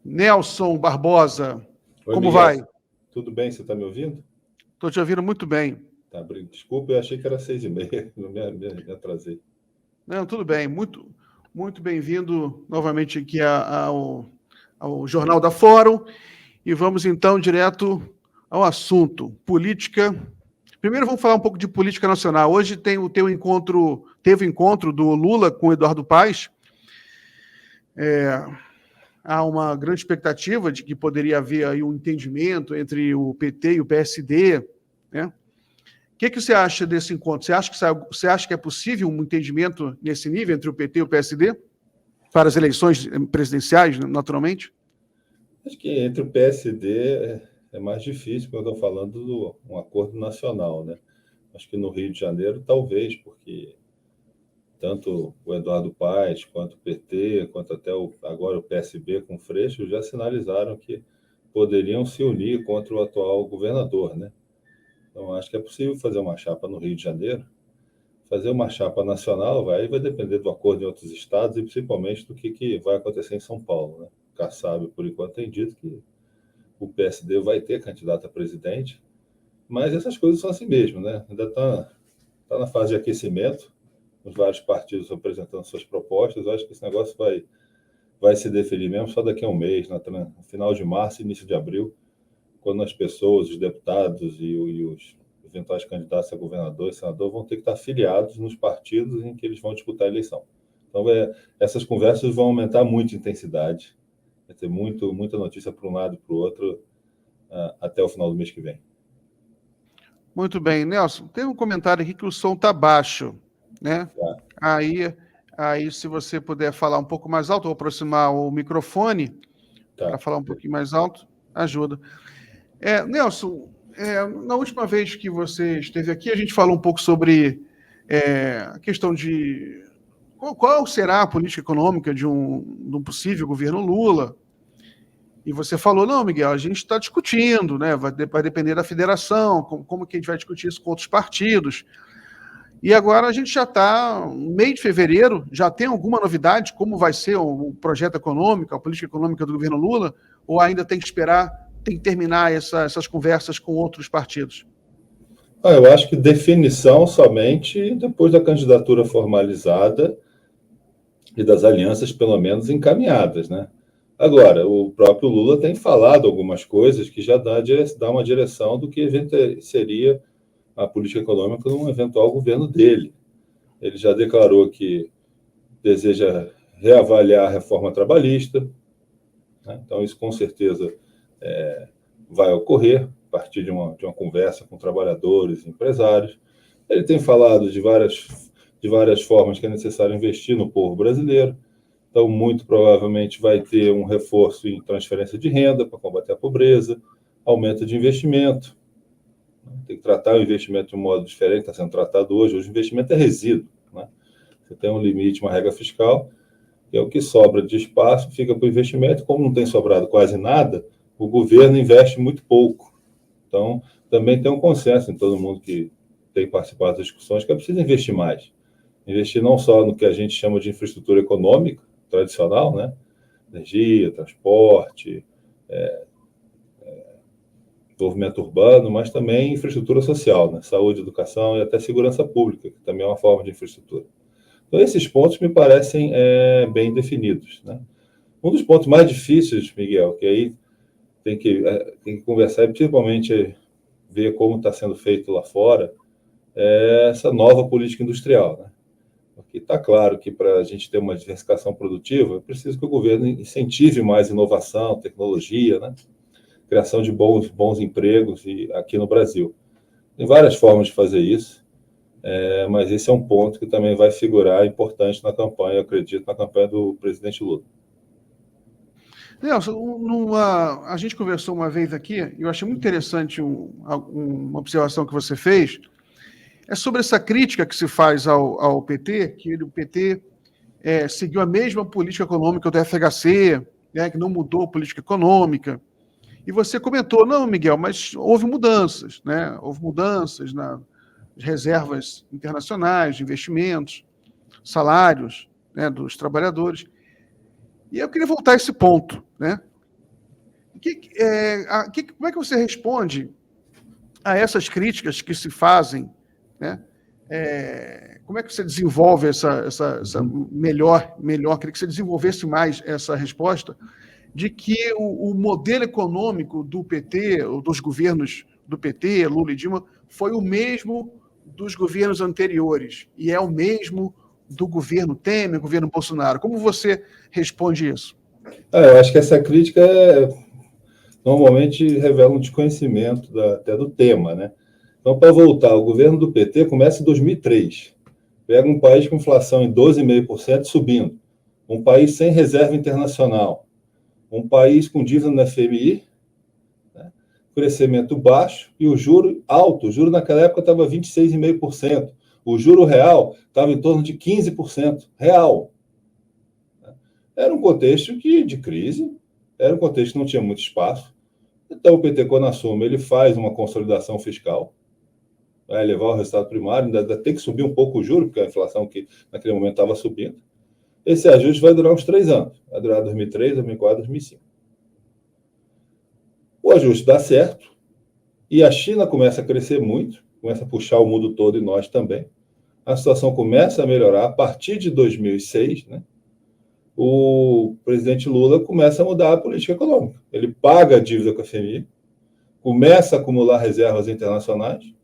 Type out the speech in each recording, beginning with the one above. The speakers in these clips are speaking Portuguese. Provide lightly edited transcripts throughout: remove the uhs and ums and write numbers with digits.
Nelson Barbosa, Oi, como Miguel. vai? Tudo bem? Você está me ouvindo? Estou te ouvindo muito bem. Tá, desculpa, eu achei que era 6h30, não me atrasei. Não, tudo bem. Muito bem-vindo novamente aqui ao Jornal da Fórum. E vamos, então, direto ao assunto. Política. Primeiro, vamos falar um pouco de política nacional. Hoje teve o encontro do Lula com o Eduardo Paes. Há uma grande expectativa de que poderia haver aí um entendimento entre o PT e o PSD, né? O que você acha desse encontro? Você acha que é possível um entendimento nesse nível entre o PT e o PSD para as eleições presidenciais, naturalmente? Acho que entre o PSD é mais difícil, porque eu estou falando de um acordo nacional, né? Acho que no Rio de Janeiro, talvez, porque tanto o Eduardo Paes, quanto o PT, quanto até agora o PSB com o Freixo, já sinalizaram que poderiam se unir contra o atual governador, né? Então, acho que é possível fazer uma chapa no Rio de Janeiro. Fazer uma chapa nacional vai depender do acordo em outros estados e principalmente do que vai acontecer em São Paulo, né? O Kassab, por enquanto, tem dito que o PSD vai ter candidato a presidente, mas essas coisas são assim mesmo, né? Ainda está na fase de aquecimento, os vários partidos apresentando suas propostas. Eu acho que esse negócio vai se definir mesmo só daqui a um mês, no final de março, início de abril, quando as pessoas, os deputados e os eventuais candidatos a governador e senador vão ter que estar filiados nos partidos em que eles vão disputar a eleição. Então, essas conversas vão aumentar muito a intensidade. Vai ter muita notícia para um lado e para o outro até o final do mês que vem. Muito bem. Nelson, tem um comentário aqui que o som está baixo, né? Tá. Aí, se você puder falar um pouco mais alto ou aproximar o microfone para falar um pouquinho mais alto, ajuda. Nelson, na última vez que você esteve aqui, a gente falou um pouco sobre a questão de qual será a política econômica de um possível governo Lula. E você falou, não, Miguel, a gente está discutindo, né? Vai depender da federação, como que a gente vai discutir isso com outros partidos. E agora a gente já está no meio de fevereiro, já tem alguma novidade, como vai ser o projeto econômico, a política econômica do governo Lula, ou ainda tem que esperar, tem que terminar essas conversas com outros partidos? Eu acho que definição somente depois da candidatura formalizada e das alianças, pelo menos, encaminhadas, né? Agora, o próprio Lula tem falado algumas coisas que já dá uma direção do que seria a política econômica num eventual governo dele. Ele já declarou que deseja reavaliar a reforma trabalhista, né? Então isso com certeza vai ocorrer a partir de uma conversa com trabalhadores e empresários. Ele tem falado de várias formas que é necessário investir no povo brasileiro. Então, muito provavelmente vai ter um reforço em transferência de renda para combater a pobreza, aumento de investimento. Tem que tratar o investimento de um modo diferente, está sendo tratado hoje. Hoje o investimento é resíduo, né? Você tem um limite, uma regra fiscal, que é o que sobra de espaço, fica para o investimento. Como não tem sobrado quase nada, o governo investe muito pouco. Então, também tem um consenso em todo mundo que tem participado das discussões que é preciso investir mais. Investir não só no que a gente chama de infraestrutura econômica, tradicional, né? Energia, transporte, desenvolvimento urbano, mas também infraestrutura social, né? Saúde, educação e até segurança pública, que também é uma forma de infraestrutura. Então, esses pontos me parecem bem definidos, né? Um dos pontos mais difíceis, Miguel, que aí tem que conversar e principalmente ver como está sendo feito lá fora, é essa nova política industrial, né? Porque está claro que para a gente ter uma diversificação produtiva, é preciso que o governo incentive mais inovação, tecnologia, né? Criação de bons empregos aqui no Brasil. Tem várias formas de fazer isso, mas esse é um ponto que também vai figurar importante na campanha, eu acredito, na campanha do presidente Lula. Nelson, a gente conversou uma vez aqui, e eu achei muito interessante uma observação que você fez, é sobre essa crítica que se faz ao PT, que o PT seguiu a mesma política econômica do FHC, né, que não mudou a política econômica. E você comentou, não, Miguel, mas houve mudanças, né? Houve mudanças nas reservas internacionais de investimentos, salários, né, dos trabalhadores. E eu queria voltar a esse ponto, né? como é que você responde a essas críticas que se fazem, né? Como é que você desenvolve essa melhor? Queria que você desenvolvesse mais essa resposta de que o modelo econômico do PT, ou dos governos do PT, Lula e Dilma, foi o mesmo dos governos anteriores e é o mesmo do governo Temer, governo Bolsonaro. Como você responde isso? Eu acho que essa crítica normalmente revela um desconhecimento até do tema, né? Então, para voltar, o governo do PT começa em 2003. Pega um país com inflação em 12,5% subindo, um país sem reserva internacional, um país com dívida no FMI, né? Crescimento baixo e o juro alto. O juro naquela época estava 26,5%. O juro real estava em torno de 15% real. Era um contexto de crise, era um contexto que não tinha muito espaço. Então, o PT, quando assume, ele faz uma consolidação fiscal, vai levar o resultado primário, ainda tem que subir um pouco o juro, porque a inflação que naquele momento estava subindo. Esse ajuste vai durar uns 3 anos, vai durar 2003, 2004, 2005. O ajuste dá certo, e a China começa a crescer muito, começa a puxar o mundo todo e nós também. A situação começa a melhorar a partir de 2006, né? O presidente Lula começa a mudar a política econômica. Ele paga a dívida com a FMI, começa a acumular reservas internacionais.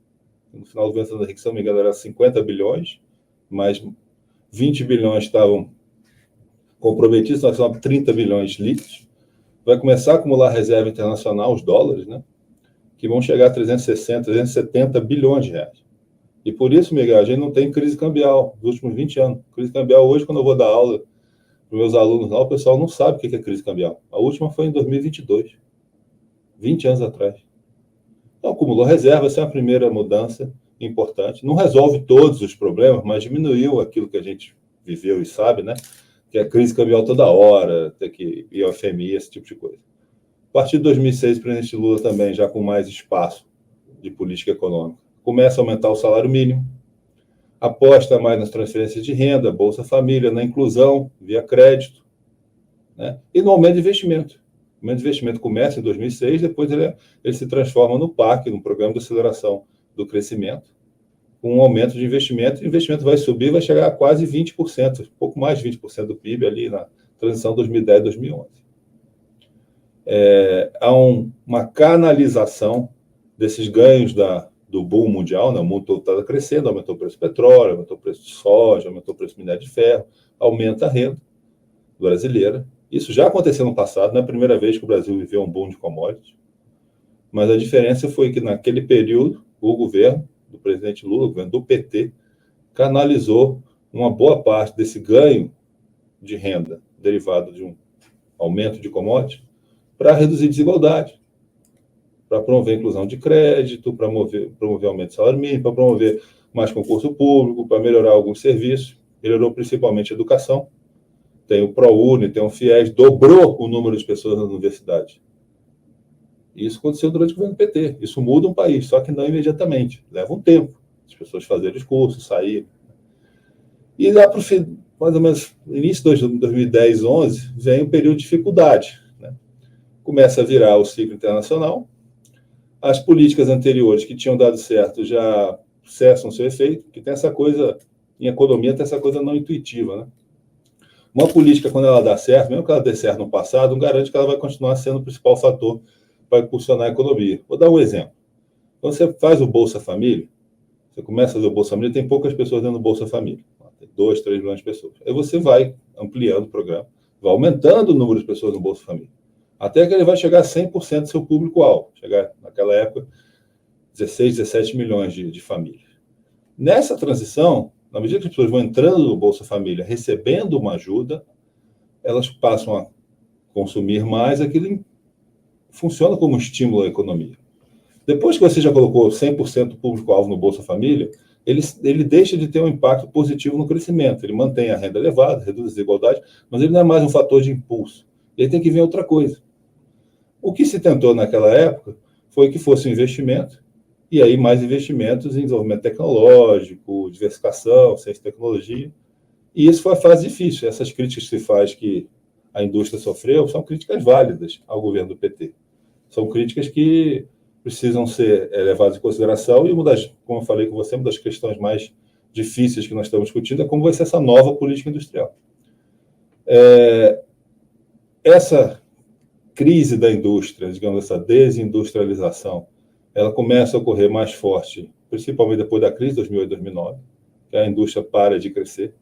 No final do governo Fernando Henrique, se não me engano, era 50 bilhões, mas 20 bilhões estavam comprometidos, nós somos 30 bilhões líquidos. Vai começar a acumular reserva internacional, os dólares, né? Que vão chegar a 360, 370 bilhões de reais. E por isso, Miguel, a gente não tem crise cambial nos últimos 20 anos. Crise cambial, hoje, quando eu vou dar aula para os meus alunos lá, o pessoal não sabe o que é crise cambial. A última foi em 2022, 20 anos atrás. Então, acumulou reserva, essa é a primeira mudança importante. Não resolve todos os problemas, mas diminuiu aquilo que a gente viveu e sabe, né? Que é a crise cambial toda hora, ter que ir ao FMI, esse tipo de coisa. A partir de 2006, o presidente Lula também, já com mais espaço de política econômica, começa a aumentar o salário mínimo, aposta mais nas transferências de renda, Bolsa Família, na inclusão via crédito, né? E no aumento de investimento. O aumento de investimento começa em 2006, depois ele se transforma no PAC, no Programa de Aceleração do Crescimento, com um aumento de investimento. O investimento vai subir, vai chegar a quase 20%, pouco mais de 20% do PIB ali na transição 2010-2011. Há uma canalização desses ganhos do boom mundial, né? O mundo todo está crescendo, aumentou o preço do petróleo, aumentou o preço de soja, aumentou o preço do minério de ferro, aumenta a renda brasileira. Isso já aconteceu no passado, não é a primeira vez que o Brasil viveu um boom de commodities, mas a diferença foi que naquele período o governo do presidente Lula, o governo do PT, canalizou uma boa parte desse ganho de renda derivado de um aumento de commodities para reduzir desigualdade, para promover a inclusão de crédito, para promover aumento do salário mínimo, para promover mais concurso público, para melhorar alguns serviços. Melhorou principalmente a educação. Tem o ProUni, tem o FIES, dobrou o número de pessoas nas universidades. Isso aconteceu durante o governo PT. Isso muda um país, só que não imediatamente. Leva um tempo. As pessoas fazerem os cursos, saírem. E lá para o fim, mais ou menos, início de 2010, 2011, vem um período de dificuldade, né? Começa a virar o ciclo internacional. As políticas anteriores que tinham dado certo já cessam seu efeito, que tem essa coisa, em economia, tem essa coisa não intuitiva, né? Uma política, quando ela dá certo, mesmo que ela dê certo no passado, não garante que ela vai continuar sendo o principal fator para impulsionar a economia. Vou dar um exemplo. Quando você faz o Bolsa Família, você começa a fazer o Bolsa Família, tem poucas pessoas dentro do Bolsa Família. Tem 2, 3 milhões de pessoas. Aí você vai ampliando o programa, vai aumentando o número de pessoas no Bolsa Família, até que ele vai chegar a 100% do seu público-alvo. Chegar, naquela época, 16, 17 milhões de famílias. Nessa transição, na medida que as pessoas vão entrando no Bolsa Família, recebendo uma ajuda, elas passam a consumir mais, aquilo funciona como estímulo à economia. Depois que você já colocou 100% do público-alvo no Bolsa Família, ele deixa de ter um impacto positivo no crescimento. Ele mantém a renda elevada, reduz a desigualdade, mas ele não é mais um fator de impulso. Ele tem que vir outra coisa. O que se tentou naquela época foi que fosse um investimento, e aí mais investimentos em desenvolvimento tecnológico, diversificação, ciência e tecnologia. E isso foi a fase difícil. Essas críticas que se faz que a indústria sofreu são críticas válidas ao governo do PT. São críticas que precisam ser levadas em consideração, e como eu falei com você, uma das questões mais difíceis que nós estamos discutindo é como vai ser essa nova política industrial. Essa crise da indústria, digamos, essa desindustrialização, ela começa a ocorrer mais forte, principalmente depois da crise de 2008 e 2009, que a indústria para de crescer.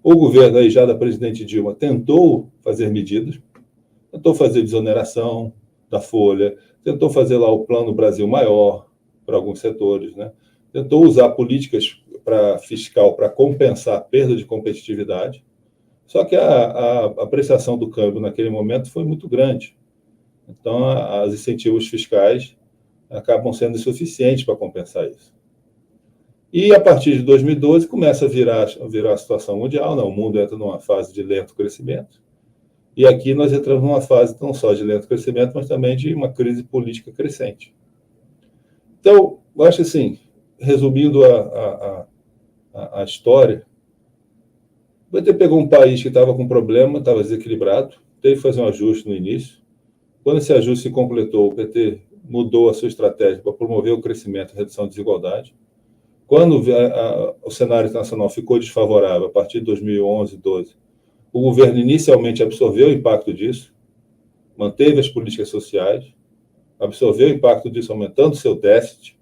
O governo aí, já da presidente Dilma, tentou fazer medidas, tentou fazer desoneração da folha, tentou fazer lá o Plano Brasil Maior para alguns setores, né? Tentou usar políticas fiscal para compensar a perda de competitividade, só que a apreciação do câmbio naquele momento foi muito grande. Então, os incentivos fiscais acabam sendo insuficientes para compensar isso. E, a partir de 2012, começa a virar a situação mundial, né? O mundo entra numa fase de lento crescimento. E aqui nós entramos numa fase não só de lento crescimento, mas também de uma crise política crescente. Então, eu acho assim, resumindo a história, o PT pegou um país que estava com problema, estava desequilibrado, teve que fazer um ajuste no início. Quando esse ajuste se completou, o PT mudou a sua estratégia para promover o crescimento e redução de desigualdade. Quando o cenário internacional ficou desfavorável, a partir de 2011, 2012, o governo inicialmente absorveu o impacto disso, manteve as políticas sociais, absorveu o impacto disso aumentando seu déficit,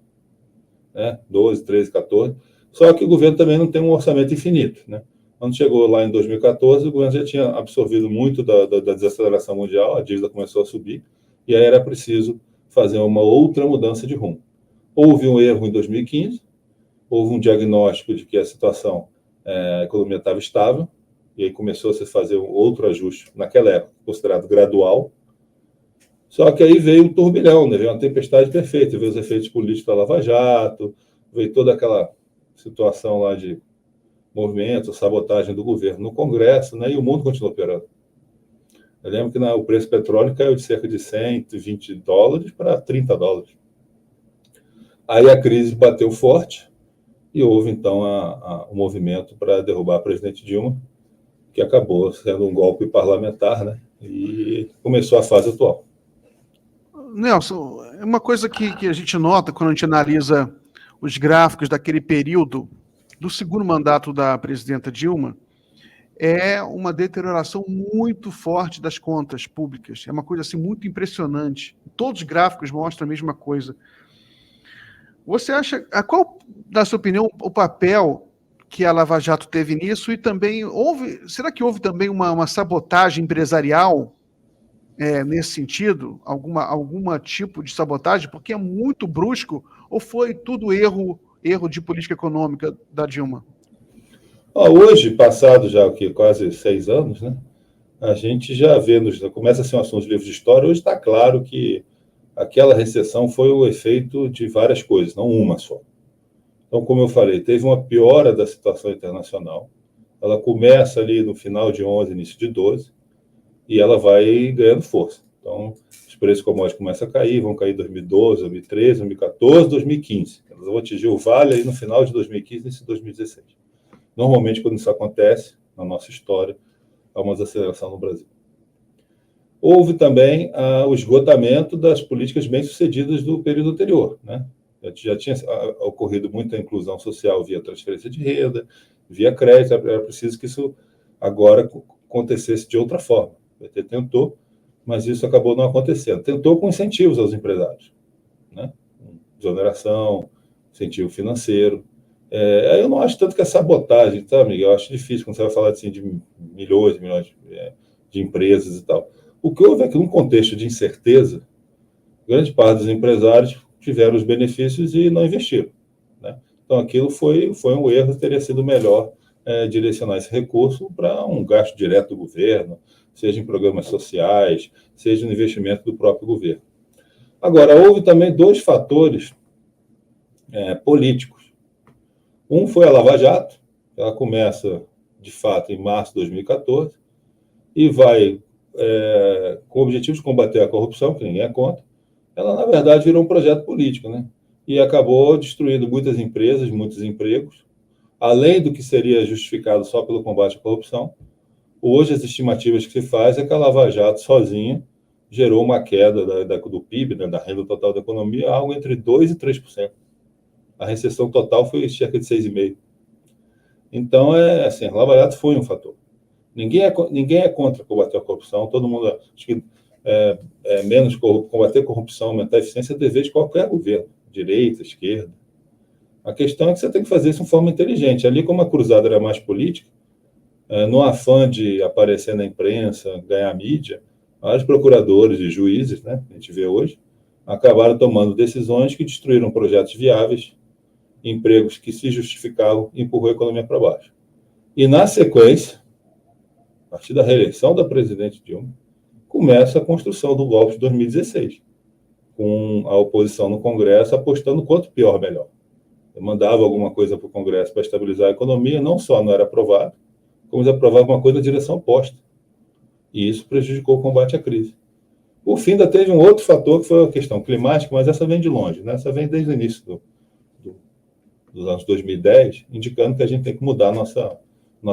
né, 12, 13, 14, só que o governo também não tem um orçamento infinito, né? Quando chegou lá em 2014, o governo já tinha absorvido muito da desaceleração mundial, a dívida começou a subir, e aí era preciso fazer uma outra mudança de rumo. Houve um erro em 2015, houve um diagnóstico de que a situação, a economia estava estável, e aí começou a se fazer um outro ajuste, naquela época, considerado gradual. Só que aí veio um turbilhão, né? Veio uma tempestade perfeita, veio os efeitos políticos da Lava Jato, veio toda aquela situação lá de movimento, sabotagem do governo no Congresso, né? E o mundo continuou operando. Eu lembro que o preço do petróleo caiu de cerca de $120 para $30. Aí a crise bateu forte e houve, então, o movimento para derrubar a presidente Dilma, que acabou sendo um golpe parlamentar, né? E começou a fase atual. Nelson, uma coisa que a gente nota quando a gente analisa os gráficos daquele período do segundo mandato da presidenta Dilma é uma deterioração muito forte das contas públicas. É uma coisa assim muito impressionante. Todos os gráficos mostram a mesma coisa. Você acha, qual, na sua opinião, o papel que a Lava Jato teve nisso? E também será que houve também uma sabotagem empresarial nesse sentido? Alguma tipo de sabotagem? Porque é muito brusco, ou foi tudo erro de política econômica da Dilma? Hoje, passado já quase 6 anos, né, a gente já vê, começa a ser um assunto de livros de história, hoje está claro que aquela recessão foi o efeito de várias coisas, não uma só. Então, como eu falei, teve uma piora da situação internacional, ela começa ali no final de 11, início de 12, e ela vai ganhando força. Então, os preços commodities começam a cair, vão cair em 2012, 2013, 2014, 2015. Elas vão atingir o vale aí no final de 2015 e início de 2016. Normalmente, quando isso acontece, na nossa história, há uma desaceleração no Brasil. Houve também o esgotamento das políticas bem-sucedidas do período anterior, né? Já tinha ocorrido muita inclusão social via transferência de renda, via crédito, era preciso que isso agora acontecesse de outra forma. O PT tentou, mas isso acabou não acontecendo. Tentou com incentivos aos empresários, né? Exoneração, incentivo financeiro. Eu não acho tanto que é sabotagem, tá, Miguel? Eu acho difícil quando você vai falar assim, de milhões de empresas e tal. O que houve é que, num contexto de incerteza, grande parte dos empresários tiveram os benefícios e não investiram, né? Então, aquilo foi um erro, teria sido melhor direcionar esse recurso para um gasto direto do governo, seja em programas sociais, seja no investimento do próprio governo. Agora, houve também 2 fatores políticos. Um foi a Lava Jato, ela começa, de fato, em março de 2014, e vai com o objetivo de combater a corrupção, que ninguém é contra. Ela, na verdade, virou um projeto político, né? E acabou destruindo muitas empresas, muitos empregos, além do que seria justificado só pelo combate à corrupção. Hoje, as estimativas que se faz é que a Lava Jato, sozinha, gerou uma queda do PIB, né, da renda total da economia, algo entre 2% e 3%. A recessão total foi cerca de 6,5%. Então, assim, a Lava Jato foi um fator. Ninguém é contra combater a corrupção, todo mundo acha que combater a corrupção, aumentar a eficiência é dever de qualquer governo, direita, esquerda. A questão é que você tem que fazer isso de forma inteligente. Ali, como a cruzada era mais política, no afã de aparecer na imprensa, ganhar mídia, os procuradores e juízes, né, que a gente vê hoje, acabaram tomando decisões que destruíram projetos viáveis, empregos que se justificavam e empurrou a economia para baixo. E, na sequência, a partir da reeleição da presidente Dilma, começa a construção do golpe de 2016, com a oposição no Congresso apostando quanto pior, melhor. Eu mandava alguma coisa para o Congresso para estabilizar a economia, não só não era aprovado, como eles aprovavam uma coisa na direção oposta. E isso prejudicou o combate à crise. Por fim, ainda teve um outro fator, que foi a questão climática, mas essa vem de longe, né? Essa vem desde o início dos anos 2010, indicando que a gente tem que mudar a nossa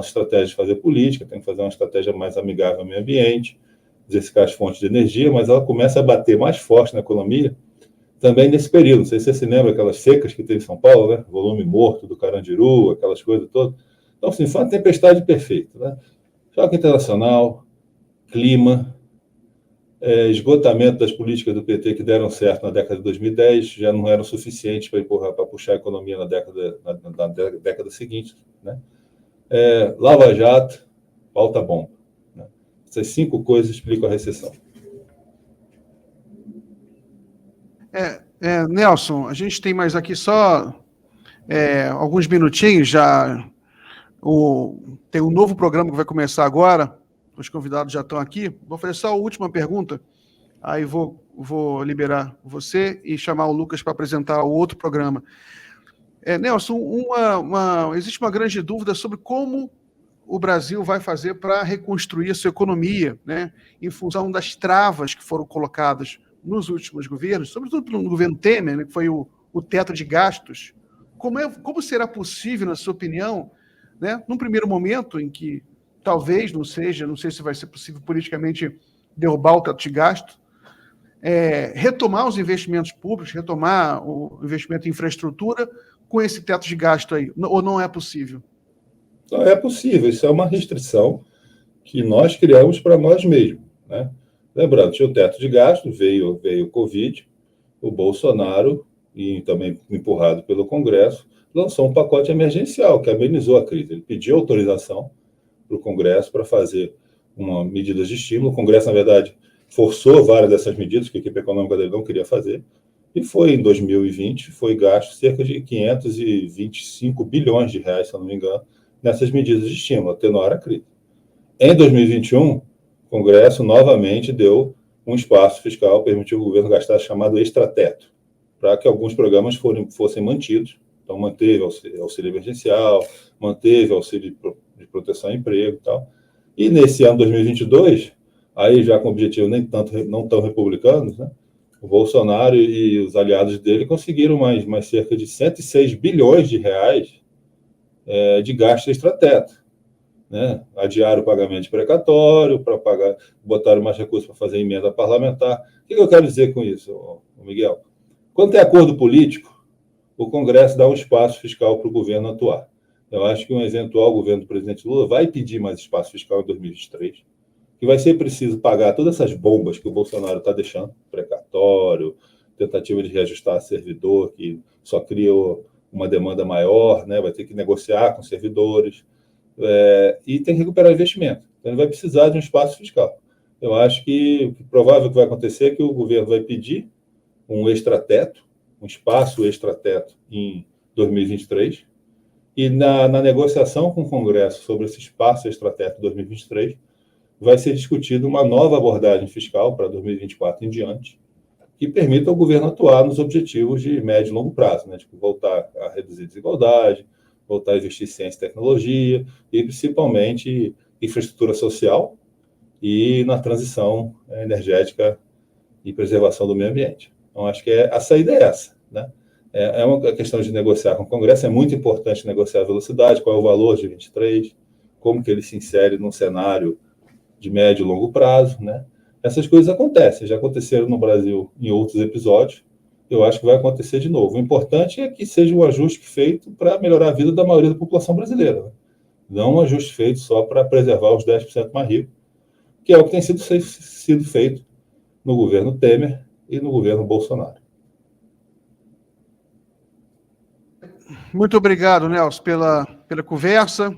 estratégia de fazer política, tem que fazer uma estratégia mais amigável ao meio ambiente, diversificar as fontes de energia, mas ela começa a bater mais forte na economia também nesse período. Não sei se você se lembra aquelas secas que teve em São Paulo, né? Volume morto do Carandiru, aquelas coisas todas. Então, assim, foi uma tempestade perfeita, né? Choque internacional, clima, esgotamento das políticas do PT que deram certo na década de 2010, já não eram suficientes para puxar a economia na década seguinte, né? Lava Jato, falta bomba. Né? Essas 5 coisas explicam a recessão. Nelson, a gente tem mais aqui só alguns minutinhos, já tem um novo programa que vai começar agora, os convidados já estão aqui. Vou fazer só a última pergunta, aí vou liberar você e chamar o Lucas para apresentar o outro programa. Nelson, existe uma grande dúvida sobre como o Brasil vai fazer para reconstruir a sua economia, né, em função das travas que foram colocadas nos últimos governos, sobretudo no governo Temer, né, que foi o teto de gastos. Como será possível, na sua opinião, né, num primeiro momento em que talvez não sei se vai ser possível politicamente derrubar o teto de gasto, retomar os investimentos públicos, retomar o investimento em infraestrutura com esse teto de gasto aí, ou não é possível? Não é possível, isso é uma restrição que nós criamos para nós mesmos, né? Lembrando, tinha o teto de gasto, veio o Covid, o Bolsonaro, e também empurrado pelo Congresso, lançou um pacote emergencial que amenizou a crise. Ele pediu autorização para o Congresso para fazer medidas de estímulo. O Congresso, na verdade, forçou várias dessas medidas que a equipe econômica dele não queria fazer. E em 2020, foi gasto cerca de 525 bilhões de reais, se eu não me engano, nessas medidas de estímulo, atenuar a crise. Em 2021, o Congresso novamente deu um espaço fiscal, permitiu o governo gastar chamado extrateto, para que alguns programas fossem mantidos. Então, manteve auxílio emergencial, manteve auxílio de proteção ao emprego e tal. E nesse ano 2022, aí já com objetivo não tão republicanos, né, o Bolsonaro e os aliados dele conseguiram mais cerca de 106 bilhões de reais de gasto extrateto. Né? Adiaram o pagamento de precatório, botaram mais recursos para fazer emenda parlamentar. O que eu quero dizer com isso, Miguel? Quando tem acordo político, o Congresso dá um espaço fiscal para o governo atuar. Eu acho que um eventual governo do presidente Lula vai pedir mais espaço fiscal em 2023, que vai ser preciso pagar todas essas bombas que o Bolsonaro está deixando, precatório, tentativa de reajustar servidor, que só cria uma demanda maior, né? Vai ter que negociar com servidores, e tem que recuperar investimento. Então, ele vai precisar de um espaço fiscal. Eu acho que o provável que vai acontecer é que o governo vai pedir um extrateto, um espaço extrateto em 2023, e na negociação com o Congresso sobre esse espaço extrateto 2023, vai ser discutida uma nova abordagem fiscal para 2024 em diante, que permita ao governo atuar nos objetivos de médio e longo prazo, né? Tipo, voltar a reduzir desigualdade, voltar a investir em ciência e tecnologia, e principalmente infraestrutura social e na transição energética e preservação do meio ambiente. Então, acho que a saída é essa, né? É uma questão de negociar com o Congresso, é muito importante negociar a velocidade, qual é o valor de 23, como que ele se insere num cenário de médio e longo prazo, né? essas coisas acontecem, já aconteceram no Brasil em outros episódios, eu acho que vai acontecer de novo. O importante é que seja um ajuste feito para melhorar a vida da maioria da população brasileira, né? Não um ajuste feito só para preservar os 10% mais ricos, que é o que tem sido feito no governo Temer e no governo Bolsonaro. Muito obrigado, Nelson, pela conversa.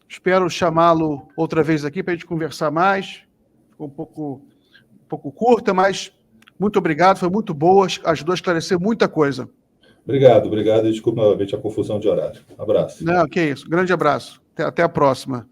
Espero chamá-lo outra vez aqui para a gente conversar mais. Ficou um pouco curta, mas muito obrigado, foi muito boa, ajudou a esclarecer muita coisa. Obrigado, e desculpa novamente a confusão de horário. Um abraço. Não, que isso. Grande abraço. Até a próxima.